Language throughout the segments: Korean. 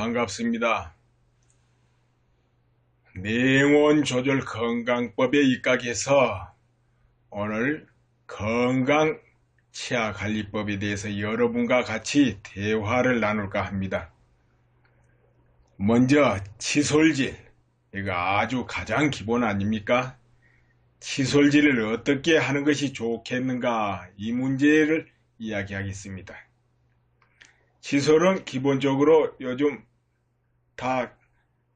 반갑습니다. 냉온 조절 건강법에 입각해서 오늘 건강 치아 관리법에 대해서 여러분과 같이 대화를 나눌까 합니다. 먼저 치솔질, 이거 아주 가장 기본 아닙니까? 치솔질을 어떻게 하는 것이 좋겠는가, 이 문제를 이야기하겠습니다. 치솔은 기본적으로 요즘 다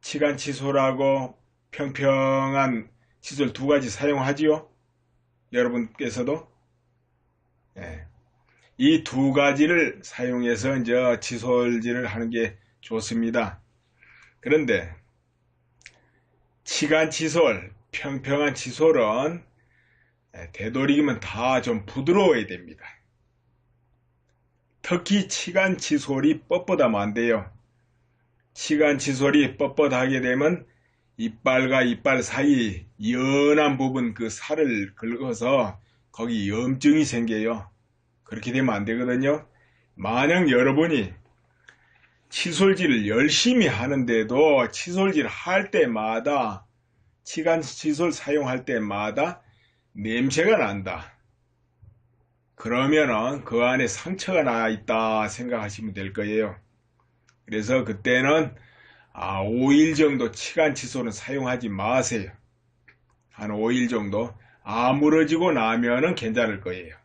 치간 치솔하고 평평한 치솔 두 가지 사용하지요? 여러분께서도? 네. 이 두 가지를 사용해서 이제 치솔질을 하는 게 좋습니다. 그런데 치간 치솔, 평평한 치솔은 되도록이면 다 좀 부드러워야 됩니다. 특히 치간 치솔이 뻣뻣하면 안 돼요. 치간 치솔이 뻣뻣하게 되면 이빨과 이빨 사이 연한 부분, 그 살을 긁어서 거기 염증이 생겨요. 그렇게 되면 안 되거든요. 만약 여러분이 치솔질을 열심히 하는데도 치솔질 할 때마다, 치간 치솔 사용할 때마다 냄새가 난다. 그러면은 그 안에 상처가 나 있다 생각하시면 될 거예요. 그래서 그때는 5일 정도 치간 치솔은 사용하지 마세요. 한 5일 정도 아물어지고 나면은 괜찮을 거예요.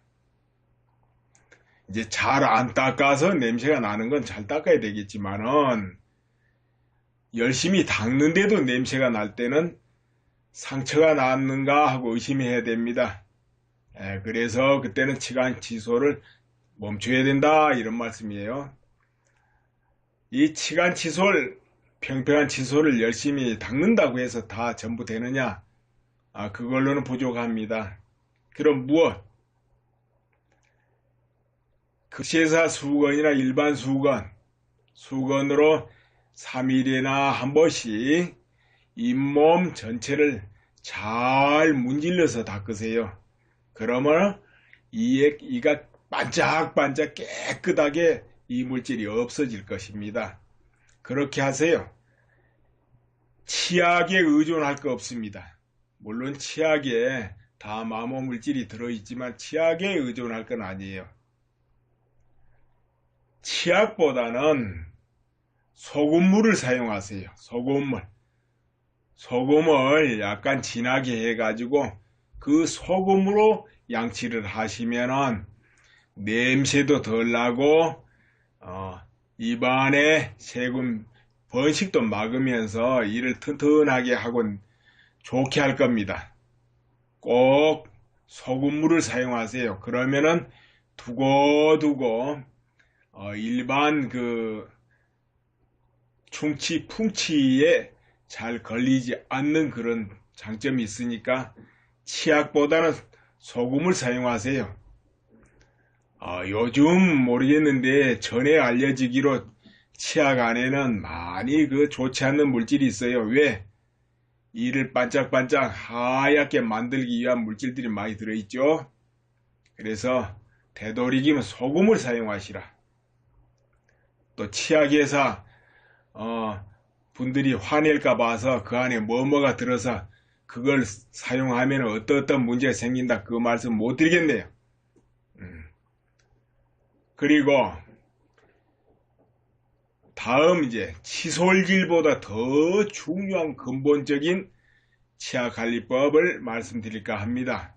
이제 잘 안 닦아서 냄새가 나는 건 잘 닦아야 되겠지만은, 열심히 닦는데도 냄새가 날 때는 상처가 났는가 하고 의심해야 됩니다. 그래서 그때는 치간 치솔을 멈춰야 된다, 이런 말씀이에요. 이 치간 치솔, 평평한 치솔을 열심히 닦는다고 해서 다 전부 되느냐? 그걸로는 부족합니다. 그럼 무엇? 극세사 수건이나 일반 수건으로 3일이나 한 번씩 잇몸 전체를 잘 문질러서 닦으세요. 그러면 이가 반짝반짝 깨끗하게 이물질이 없어질 것입니다. 그렇게 하세요. 치약에 의존할 거 없습니다. 물론 치약에 다 마모물질이 들어있지만 치약에 의존할 건 아니에요. 치약보다는 소금물을 사용하세요. 소금을 약간 진하게 해가지고 그 소금으로 양치를 하시면은 냄새도 덜 나고 입안에 세균 번식도 막으면서 이를 튼튼하게 하고 좋게 할 겁니다. 꼭 소금물을 사용하세요. 그러면은 두고두고 일반 그 충치, 풍치에 잘 걸리지 않는 그런 장점이 있으니까 치약보다는 소금을 사용하세요. 요즘 모르겠는데 전에 알려지기로 치약 안에는 많이 좋지 않는 물질이 있어요. 왜? 이를 반짝반짝 하얗게 만들기 위한 물질들이 많이 들어있죠. 그래서 되도록이면 소금을 사용하시라. 또 치약회사 분들이 화낼까 봐서 그 안에 뭐가 들어서 그걸 사용하면 어떤 문제가 생긴다, 그 말씀 못 드리겠네요. 그리고 다음 이제 치솔질보다 더 중요한 근본적인 치아관리법을 말씀드릴까 합니다.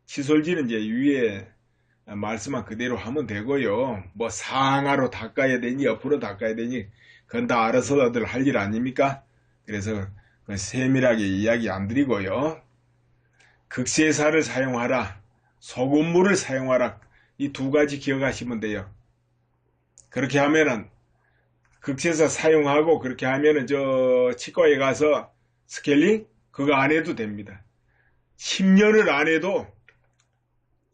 치솔질은 이제 위에 말씀한 그대로 하면 되고요. 뭐 상하로 닦아야 되니 옆으로 닦아야 되니 그건 다 알아서들 할 일 아닙니까? 그래서 세밀하게 이야기 안 드리고요. 극세사를 사용하라, 소금물을 사용하라, 이 두 가지 기억하시면 돼요. 그렇게 하면은 극세사 사용하고 그렇게 하면은 치과에 가서 스케일링 그거 안 해도 됩니다. 10년을 안 해도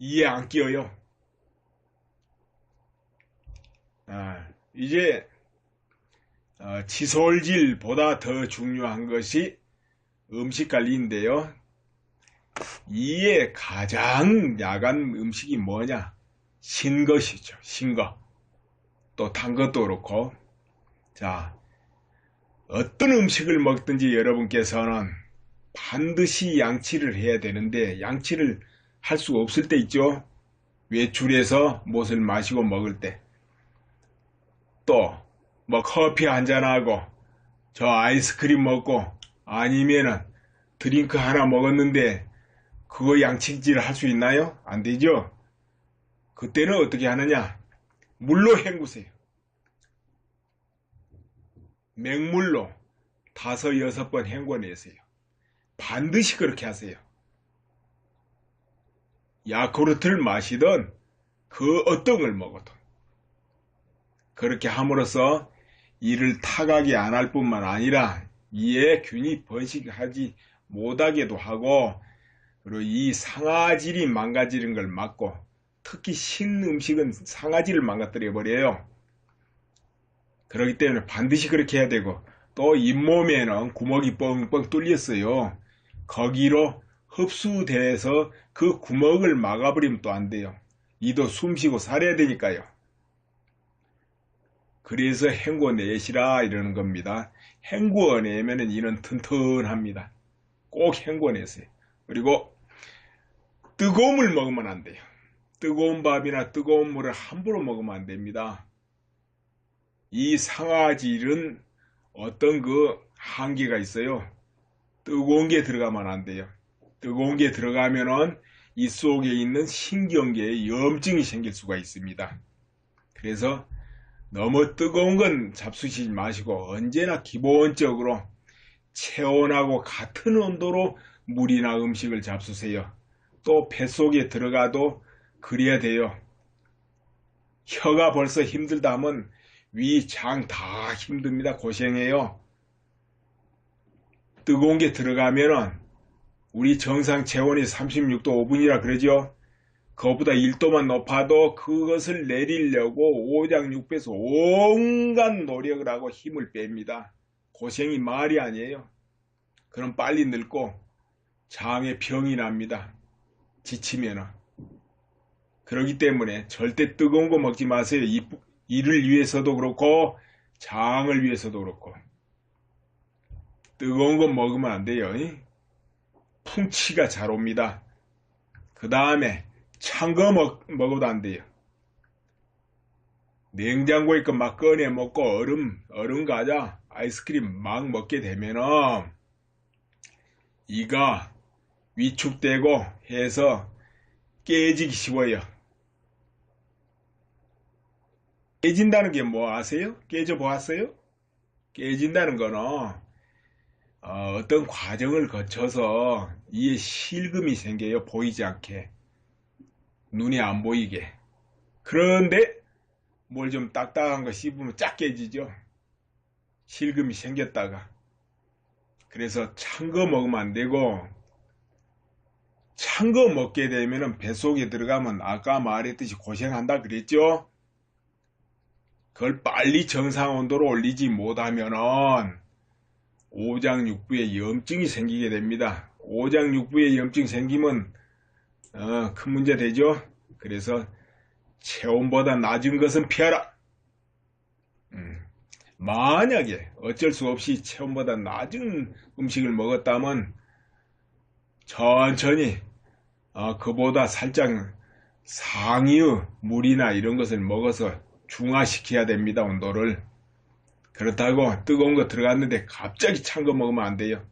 이에 안 끼어요. 이제 치솔질보다 더 중요한 것이 음식관리인데요. 이에 가장 야간 음식이 뭐냐? 신 것이죠. 신 거. 또 단 것도 그렇고. 자, 어떤 음식을 먹든지 여러분께서는 반드시 양치를 해야 되는데 양치를 할 수 없을 때 있죠. 외출해서 무엇을 마시고 먹을 때, 또 뭐 커피 한잔하고 저 아이스크림 먹고 아니면은 드링크 하나 먹었는데 그거 양치질을 할 수 있나요? 안 되죠. 그때는 어떻게 하느냐, 물로 헹구세요. 맹물로 5, 6번 헹궈내세요. 반드시 그렇게 하세요. 야쿠르트를 마시던 그 어떤 걸 먹어도 그렇게 함으로써 이를 타각이 안 할 뿐만 아니라 이에 균이 번식하지 못하게도 하고, 그리고 이 상아질이 망가지는 걸 막고, 특히 신 음식은 상아질을 망가뜨려 버려요. 그렇기 때문에 반드시 그렇게 해야 되고, 또 잇몸에는 구멍이 뻥뻥 뚫렸어요. 거기로 흡수돼서 그 구멍을 막아버리면 또 안 돼요. 이도 숨쉬고 살아야 되니까요. 그래서 헹궈내시라 이러는 겁니다. 헹궈내면 이는 튼튼합니다. 꼭 헹궈내세요. 그리고 뜨거운 물 먹으면 안 돼요. 뜨거운 밥이나 뜨거운 물을 함부로 먹으면 안 됩니다. 이 상아질은 어떤 그 한계가 있어요. 뜨거운 게 들어가면 안 돼요. 뜨거운 게 들어가면은 이 속에 있는 신경계에 염증이 생길 수가 있습니다. 그래서 너무 뜨거운 건 잡수시지 마시고 언제나 기본적으로 체온하고 같은 온도로 물이나 음식을 잡수세요. 또 뱃속에 들어가도 그래야 돼요. 혀가 벌써 힘들다 하면 위, 장 다 힘듭니다. 고생해요. 뜨거운 게 들어가면은 우리 정상 체온이 36도 5분이라 그러죠. 그것보다 1도만 높아도 그것을 내리려고 오장육부에서 온갖 노력을 하고 힘을 뺍니다. 고생이 말이 아니에요. 그럼 빨리 늙고 장에 병이 납니다. 지치면은. 그렇기 때문에 절대 뜨거운 거 먹지 마세요. 이를 위해서도 그렇고 장을 위해서도 그렇고. 뜨거운 거 먹으면 안 돼요. 풍치가 잘 옵니다. 그 다음에 찬 거 먹어도 안 돼요. 냉장고에 거 막 꺼내 먹고 얼음 과자, 아이스크림 막 먹게 되면은 이가 위축되고 해서 깨지기 쉬워요. 깨진다는 게 뭐 아세요? 깨져 보았어요? 깨진다는 거는 어떤 과정을 거쳐서 이에 실금이 생겨요. 보이지 않게. 눈에 안 보이게. 그런데 뭘 좀 딱딱한 거 씹으면 쫙 깨지죠. 실금이 생겼다가. 그래서 찬 거 먹으면 안 되고, 찬 거 먹게 되면 뱃속에 들어가면 아까 말했듯이 고생한다 그랬죠. 그걸 빨리 정상 온도로 올리지 못하면은 오장육부에 염증이 생기게 됩니다. 오장육부에 염증 생기면 큰 문제 되죠. 그래서 체온보다 낮은 것은 피하라. 만약에 어쩔 수 없이 체온보다 낮은 음식을 먹었다면 천천히 그보다 살짝 상위의 물이나 이런 것을 먹어서 중화시켜야 됩니다. 온도를. 그렇다고 뜨거운 거 들어갔는데 갑자기 찬 거 먹으면 안 돼요.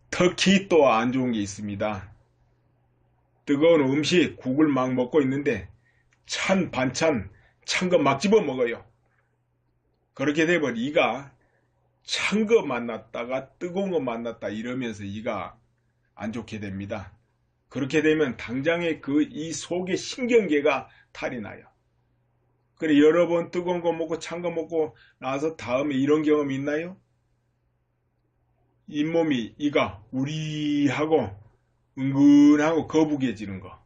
특히 또 안 좋은 게 있습니다. 뜨거운 음식, 국을 막 먹고 있는데 찬 반찬, 찬 거 막 집어 먹어요. 그렇게 되면 이가 찬 거 만났다가 뜨거운 거 만났다 이러면서 이가 안 좋게 됩니다. 그렇게 되면 당장에 이 속의 신경계가 탈이 나요. 그래 여러 번 뜨거운 거 먹고 찬 거 먹고 나서 다음에 이런 경험 있나요? 잇몸이 이가 우리하고 은근하고 거북해지는 거.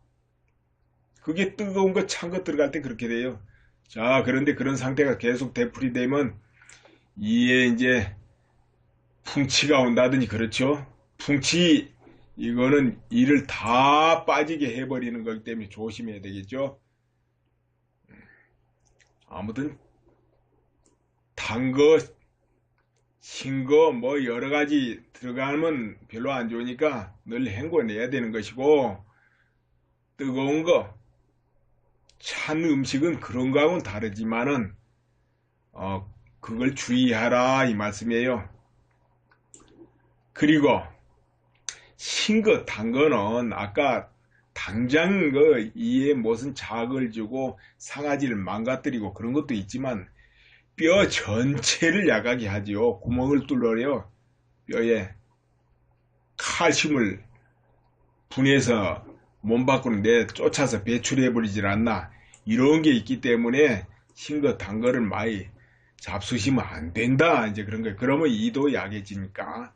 그게 뜨거운 거 찬 거 들어갈 때 그렇게 돼요. 자, 그런데 그런 상태가 계속 되풀이되면 이에 이제 풍치가 온다더니 그렇죠. 풍치 이거는 이를 다 빠지게 해버리는 거기 때문에 조심해야 되겠죠. 아무튼 단 거 싱거 뭐 여러 가지 들어가면 별로 안 좋으니까 늘 헹궈내야 되는 것이고, 뜨거운 거, 찬 음식은 그런 거하고는 다르지만은 그걸 주의하라 이 말씀이에요. 그리고 신 거, 단 거는 아까 당장 이에 무슨 자극을 주고 상아지를 망가뜨리고 그런 것도 있지만 뼈 전체를 약하게 하지요. 구멍을 뚫어요. 뼈에 칼슘을 분해서 몸 밖으로 쫓아서 배출해 버리질 않나, 이런 게 있기 때문에 신 거, 단 거를 많이 잡수시면 안 된다, 이제 그런 거예요. 그러면 이도 약해지니까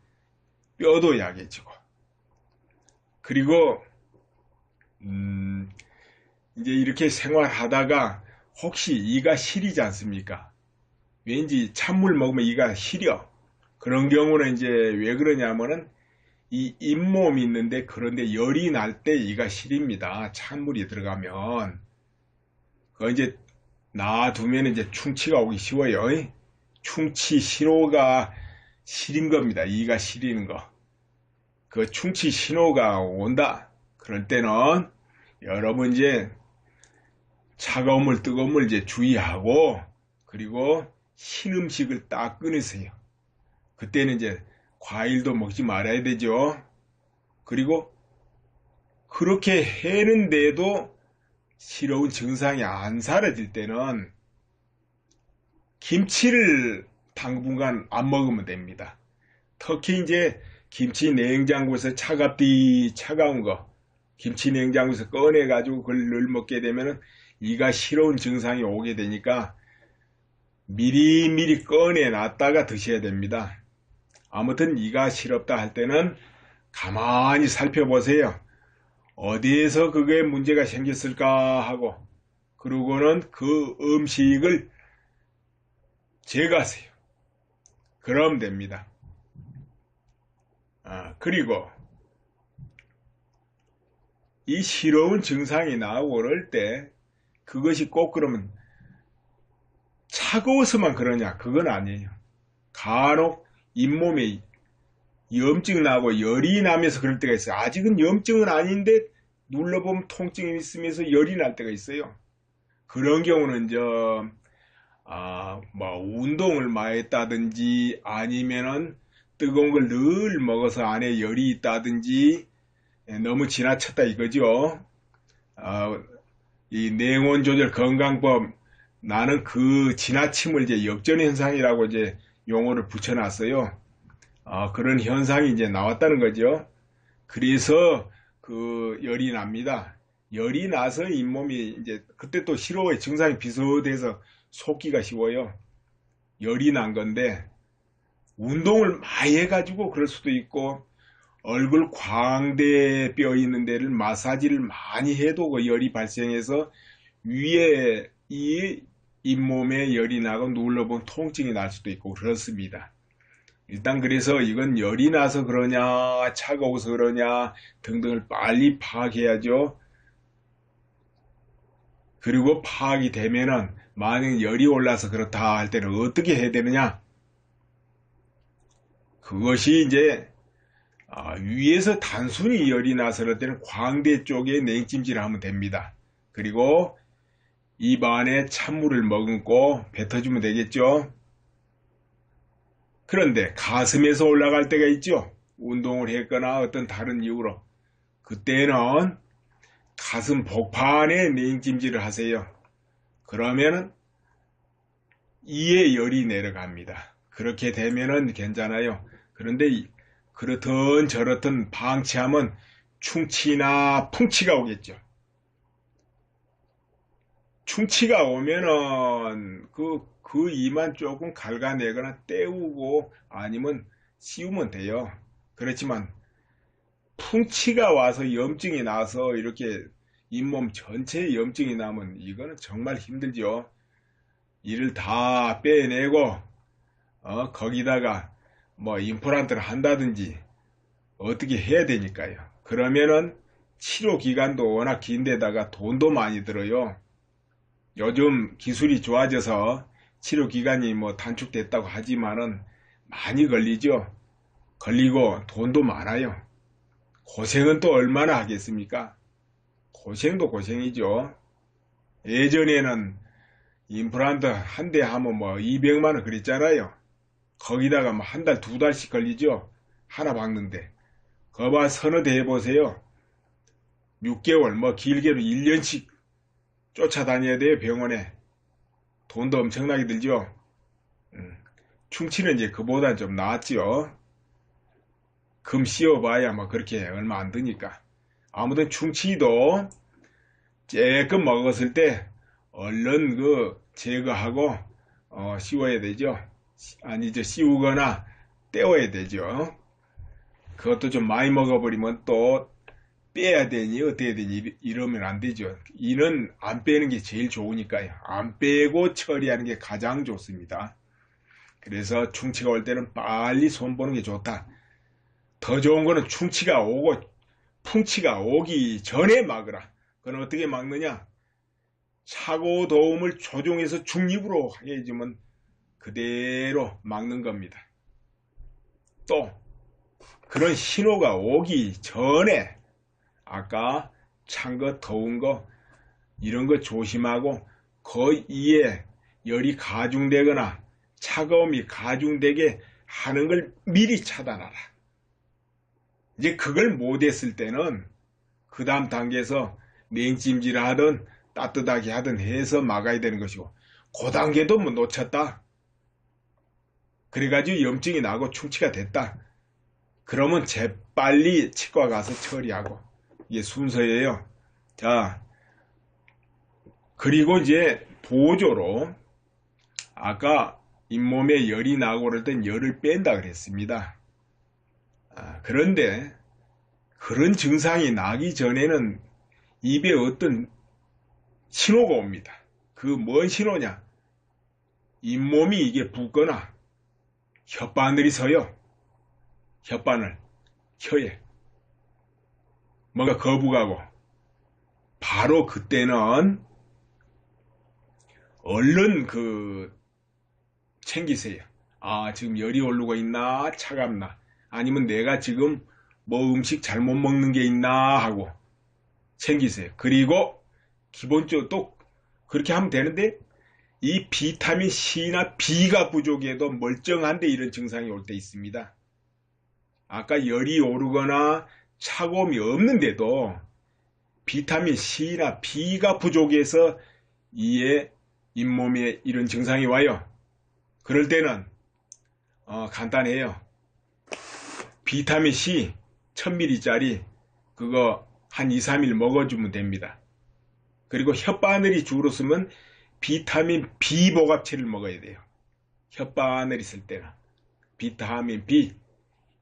뼈도 약해지고. 그리고 이제 이렇게 생활하다가 혹시 이가 시리지 않습니까? 왠지 찬물 먹으면 이가 시려. 그런 경우는 이제 왜 그러냐면은 이 잇몸이 있는데, 그런데 열이 날 때 이가 시립니다. 찬물이 들어가면. 그 이제 놔두면 이제 충치가 오기 쉬워요. 충치 신호가 시린 겁니다. 이가 시리는 거. 그 충치 신호가 온다. 그럴 때는 여러분 이제 차가운 물, 뜨거운 물 이제 주의하고, 그리고 신음식을 딱 끊으세요. 그때는 이제 과일도 먹지 말아야 되죠. 그리고 그렇게 해는데도 시려운 증상이 안 사라질 때는 김치를 당분간 안 먹으면 됩니다. 특히 이제 김치 냉장고에서 차가운 거, 김치 냉장고에서 꺼내 가지고 그걸 늘 먹게 되면 이가 시려운 증상이 오게 되니까 미리미리 꺼내 놨다가 드셔야 됩니다. 아무튼 이가 시렵다 할 때는 가만히 살펴보세요. 어디에서 그게 문제가 생겼을까 하고, 그러고는 그 음식을 제거하세요. 그러면 됩니다. 그리고 이 시려운 증상이 나오고 그럴 때 그것이 꼭 그러면 차가워서만 그러냐, 그건 아니에요. 간혹 잇몸에 염증 나고 열이 나면서 그럴 때가 있어요. 아직은 염증은 아닌데 눌러보면 통증이 있으면서 열이 날 때가 있어요. 그런 경우는 뭐 운동을 많이 했다든지 아니면은 뜨거운 걸 늘 먹어서 안에 열이 있다든지 너무 지나쳤다 이거죠. 이 냉온 조절 건강법, 나는 그 지나침을 이제 역전 현상이라고 이제 용어를 붙여놨어요. 그런 현상이 이제 나왔다는 거죠. 그래서 그 열이 납니다. 열이 나서 잇몸이 이제 그때 또 시로의 증상이 비슷해서 속기가 쉬워요. 열이 난 건데 운동을 많이 해가지고 그럴 수도 있고, 얼굴 광대 뼈 있는 데를 마사지를 많이 해도 그 열이 발생해서 위에 이 잇몸에 열이 나고 눌러보면 통증이 날 수도 있고 그렇습니다. 일단 그래서 이건 열이 나서 그러냐, 차가워서 그러냐 등등을 빨리 파악해야죠. 그리고 파악이 되면은 만약 열이 올라서 그렇다 할 때는 어떻게 해야 되느냐, 그것이 이제 위에서 단순히 열이 나서 그럴 때는 광대 쪽에 냉찜질을 하면 됩니다. 그리고 입 안에 찬물을 머금고 뱉어주면 되겠죠. 그런데 가슴에서 올라갈 때가 있죠. 운동을 했거나 어떤 다른 이유로. 그때는 가슴 복판에 냉찜질을 하세요. 그러면은 이에 열이 내려갑니다. 그렇게 되면은 괜찮아요. 그런데 그렇든 저렇든 방치하면 충치나 풍치가 오겠죠. 충치가 오면은 그 이만 조금 갉아내거나 떼우고 아니면 씌우면 돼요. 그렇지만 풍치가 와서 염증이 나서 이렇게 잇몸 전체에 염증이 나면 이거는 정말 힘들죠. 이를 다 빼내고 거기다가 뭐 임플란트를 한다든지 어떻게 해야 되니까요. 그러면은 치료 기간도 워낙 긴데다가 돈도 많이 들어요. 요즘 기술이 좋아져서 치료 기간이 뭐 단축됐다고 하지만은 많이 걸리죠. 걸리고 돈도 많아요. 고생은 또 얼마나 하겠습니까? 고생도 고생이죠. 예전에는 임플란트 한 대 하면 뭐 200만원 그랬잖아요. 거기다가 뭐 한 달, 두 달씩 걸리죠. 하나 박는데. 거봐 서너 대 해보세요. 6개월, 뭐 길게로 1년씩 쫓아다녀야 돼요, 병원에. 돈도 엄청나게 들죠. 충치는 이제 그보다 좀 나았죠. 금 씌워봐야 뭐 그렇게 얼마 안 드니까. 아무튼 충치도 쬐끔 먹었을 때 얼른 그 제거하고 씌워야 되죠. 아니죠, 씌우거나 떼어야 되죠. 그것도 좀 많이 먹어버리면 또 빼야 되니 어떻게 되니 이러면 안 되죠. 이는 안 빼는 게 제일 좋으니까요. 안 빼고 처리하는 게 가장 좋습니다. 그래서 충치가 올 때는 빨리 손보는 게 좋다. 더 좋은 거는 충치가 오고 풍치가 오기 전에 막으라. 그건 어떻게 막느냐? 차고 도움을 조종해서 중립으로 해주면 그대로 막는 겁니다. 또 그런 신호가 오기 전에 아까 찬 거, 더운 거 이런 거 조심하고 그 이에 열이 가중되거나 차가움이 가중되게 하는 걸 미리 차단하라. 이제 그걸 못했을 때는 그 다음 단계에서 냉찜질 하든 따뜻하게 하든 해서 막아야 되는 것이고, 그 단계도 뭐 놓쳤다. 그래가지고 염증이 나고 충치가 됐다. 그러면 재빨리 치과 가서 처리하고, 이게 순서예요. 자, 그리고 이제 보조로 아까 잇몸에 열이 나고 그럴 땐 열을 뺀다 그랬습니다. 그런데 그런 증상이 나기 전에는 입에 어떤 신호가 옵니다. 그 뭔 신호냐? 잇몸이 이게 붓거나 혓바늘이 서요. 혓바늘, 혀에 뭔가 거부가고, 바로 그때는 얼른 챙기세요. 지금 열이 오르고 있나, 차갑나, 아니면 내가 지금 뭐 음식 잘못 먹는 게 있나 하고 챙기세요. 그리고 기본적으로 또 그렇게 하면 되는데, 이 비타민 C나 B가 부족해도 멀쩡한데 이런 증상이 올 때 있습니다. 아까 열이 오르거나 차가움이 없는데도 비타민 C나 B가 부족해서 이에 잇몸에 이런 증상이 와요. 그럴 때는 간단해요. 비타민 C 1000ml짜리 그거 한 2, 3일 먹어주면 됩니다. 그리고 혓바늘이 줄었으면 비타민 B 복합체를 먹어야 돼요. 혓바늘 있을 때는 비타민 B,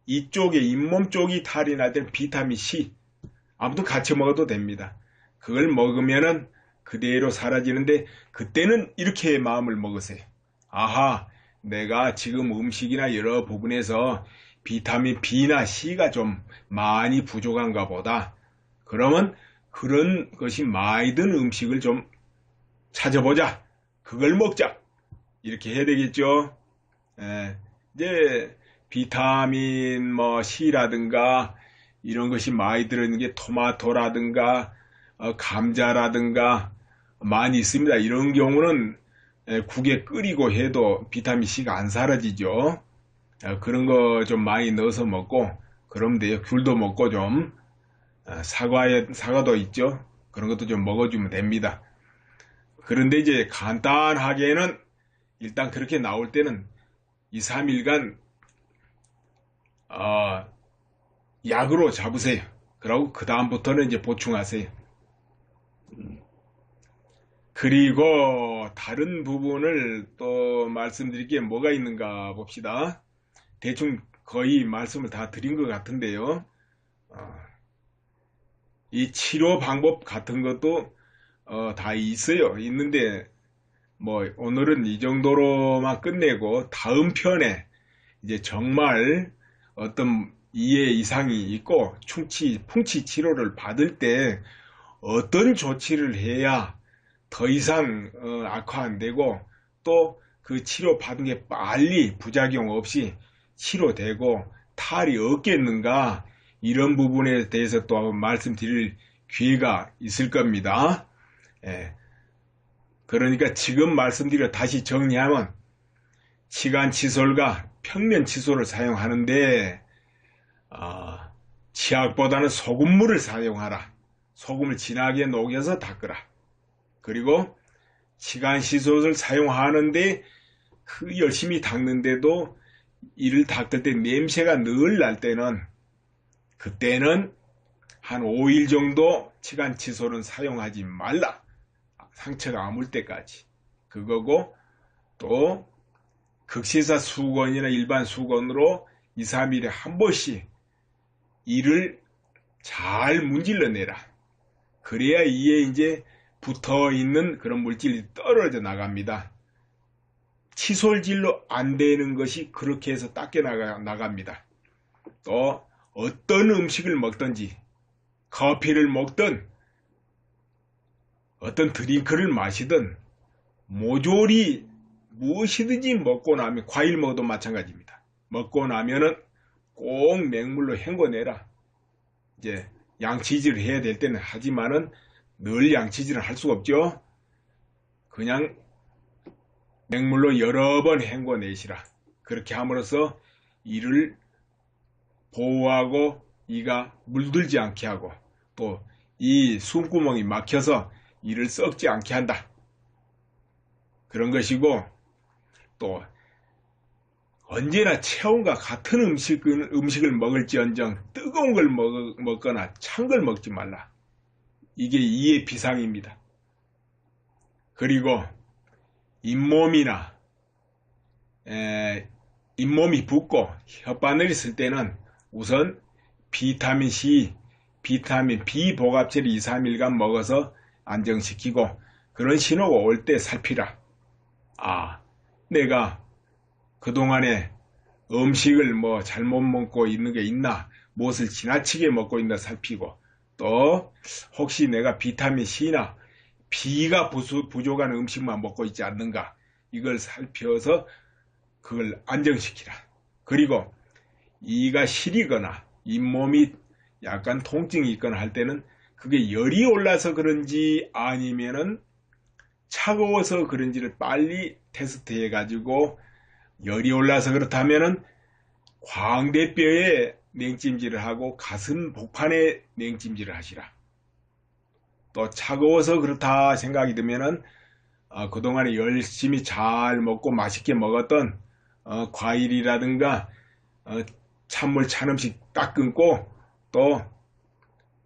이쪽에 잇몸 쪽이 탈이 날 때는 비타민 C, 아무튼 같이 먹어도 됩니다. 그걸 먹으면은 그대로 사라지는데, 그때는 이렇게 마음을 먹으세요. 아하, 내가 지금 음식이나 여러 부분에서 비타민 B나 C가 좀 많이 부족한가 보다. 그러면 그런 것이 많이 든 음식을 좀 찾아보자. 그걸 먹자. 이렇게 해야 되겠죠. 이제 비타민 C라든가 이런 것이 많이 들어있는 게 토마토라든가 감자라든가 많이 있습니다. 이런 경우는 국에 끓이고 해도 비타민 C가 안 사라지죠. 그런 거 좀 많이 넣어서 먹고 그러면 돼요. 귤도 먹고 좀 사과도 있죠. 그런 것도 좀 먹어주면 됩니다. 그런데 이제 간단하게는 일단 그렇게 나올 때는 2, 3일간 약으로 잡으세요. 그리고 그 다음부터는 이제 보충하세요. 그리고 다른 부분을 또 말씀드릴 게 뭐가 있는가 봅시다. 대충 거의 말씀을 다 드린 것 같은데요. 이 치료 방법 같은 것도 다 있어요. 있는데 뭐 오늘은 이 정도로만 끝내고 다음 편에 이제 정말 어떤 이해 이상이 있고 충치, 풍치 치료를 받을 때 어떤 조치를 해야 더 이상 악화 안 되고 또 그 치료 받은 게 빨리 부작용 없이 치료되고 탈이 없겠는가, 이런 부분에 대해서 또 말씀드릴 기회가 있을 겁니다. 예. 그러니까 지금 말씀드려 다시 정리하면, 치간치솔과 평면치솔을 사용하는데 치약보다는 소금물을 사용하라. 소금을 진하게 녹여서 닦으라. 그리고 치간시솔을 사용하는데 열심히 닦는데도 이를 닦을 때 냄새가 늘 날 때는, 그때는 한 5일 정도 치간치솔은 사용하지 말라. 상처가 아물 때까지. 그거고, 또 극시사 수건이나 일반 수건으로 2, 3일에 한 번씩 이를 잘 문질러 내라. 그래야 이에 이제 붙어 있는 그런 물질이 떨어져 나갑니다. 칫솔질로 안 되는 것이 그렇게 해서 닦여 나갑니다. 또 어떤 음식을 먹든지, 커피를 먹든 어떤 드링크를 마시든 모조리 무엇이든지 먹고 나면, 과일 먹어도 마찬가지입니다. 먹고 나면은 꼭 맹물로 헹궈내라. 이제 양치질을 해야 될 때는 하지만은 늘 양치질을 할 수가 없죠. 그냥 맹물로 여러 번 헹궈내시라. 그렇게 함으로써 이를 보호하고 이가 물들지 않게 하고, 또 이 숨구멍이 막혀서 이를 썩지 않게 한다. 그런 것이고, 또 언제나 체온과 같은 음식을 먹을지언정 뜨거운 걸 먹거나 찬 걸 먹지 말라. 이게 이의 비상입니다. 그리고 잇몸이 붓고 혓바늘이 쓸 때는 우선 비타민C, 비타민 B 복합제를 2, 3일간 먹어서 안정시키고, 그런 신호가 올 때 살피라. 내가 그동안에 음식을 잘못 먹고 있는 게 있나, 무엇을 지나치게 먹고 있나 살피고, 또 혹시 내가 비타민C나 B가 부족한 음식만 먹고 있지 않는가, 이걸 살펴서 그걸 안정시키라. 그리고 이가 시리거나 잇몸이 약간 통증이 있거나 할 때는 그게 열이 올라서 그런지 아니면은 차가워서 그런지를 빨리 테스트해 가지고, 열이 올라서 그렇다면은 광대뼈에 냉찜질을 하고 가슴 복판에 냉찜질을 하시라. 또 차가워서 그렇다 생각이 들면은 그동안에 열심히 잘 먹고 맛있게 먹었던 과일이라든가 찬물 찬 음식 딱 끊고, 또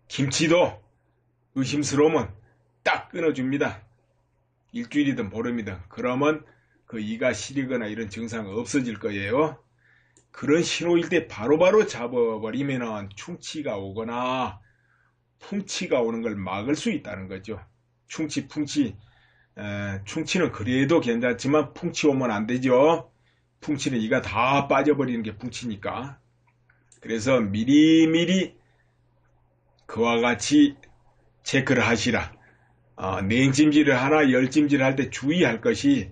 김치도 의심스러우면 딱 끊어줍니다. 일주일이든 보름이든. 그러면 그 이가 시리거나 이런 증상은 없어질 거예요. 그런 신호일 때 바로바로 잡아버리면 충치가 오거나 풍치가 오는 걸 막을 수 있다는 거죠. 충치는 그래도 괜찮지만 풍치 오면 안 되죠. 풍치는 이가 다 빠져버리는 게 풍치니까. 그래서 미리미리 그와 같이 체크를 하시라. 냉찜질을 하나 열찜질을 할 때 주의할 것이,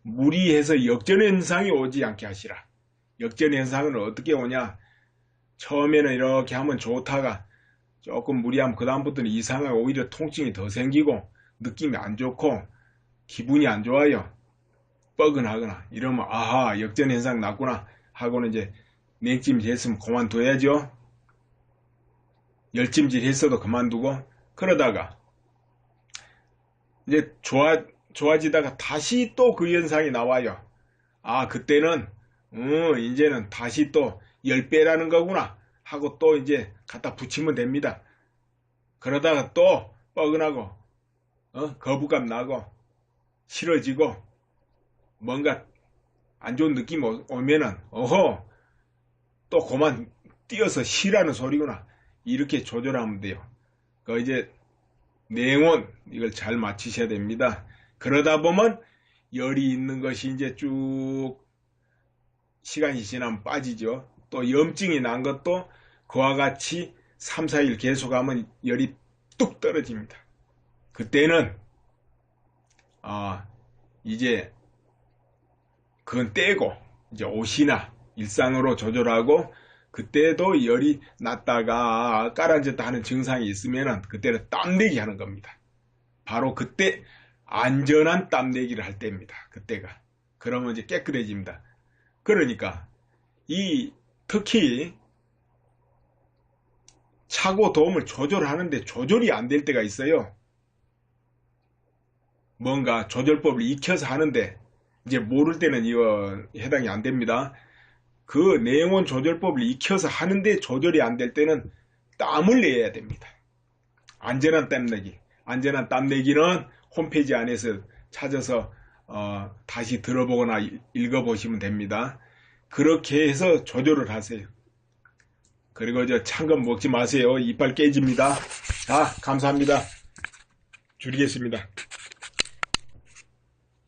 무리해서 역전현상이 오지 않게 하시라. 역전현상은 어떻게 오냐, 처음에는 이렇게 하면 좋다가 조금 무리하면 그 다음부터는 이상하게 오히려 통증이 더 생기고 느낌이 안 좋고 기분이 안 좋아요. 뻐근하거나 이러면 아하, 역전현상 났구나 하고는 이제 냉찜질 했으면 그만둬야죠. 열찜질 했어도 그만두고, 그러다가 이제 좋아지다가 다시 또 그 현상이 나와요. 그때는 이제는 다시 또 10배라는 거구나 하고 또 이제 갖다 붙이면 됩니다. 그러다가 또 뻐근하고 거부감 나고 싫어지고 뭔가 안 좋은 느낌 오면은 또 그만 뛰어서 쉬라는 소리구나, 이렇게 조절하면 돼요. 이제 냉온 이걸 잘 맞추셔야 됩니다. 그러다 보면 열이 있는 것이 이제 쭉 시간이 지나면 빠지죠. 또 염증이 난 것도 그와 같이 3, 4일 계속하면 열이 뚝 떨어집니다. 그때는 이제 그건 떼고 이제 옷이나 일상으로 조절하고, 그때도 열이 났다가 가라앉았다 하는 증상이 있으면은 그때는 땀내기 하는 겁니다. 바로 그때 안전한 땀내기를 할 때입니다. 그때가. 그러면 이제 깨끗해집니다. 그러니까 특히 차고 도움을 조절하는데 조절이 안 될 때가 있어요. 뭔가 조절법을 익혀서 하는데 이제 모를 때는 이거 해당이 안 됩니다. 그 내용원 조절법을 익혀서 하는데 조절이 안 될 때는 땀을 내야 됩니다. 안전한 땀내기. 안전한 땀내기는 홈페이지 안에서 찾아서 다시 들어보거나 읽어보시면 됩니다. 그렇게 해서 조절을 하세요. 그리고 찬 거 먹지 마세요. 이빨 깨집니다. 자, 감사합니다. 줄이겠습니다.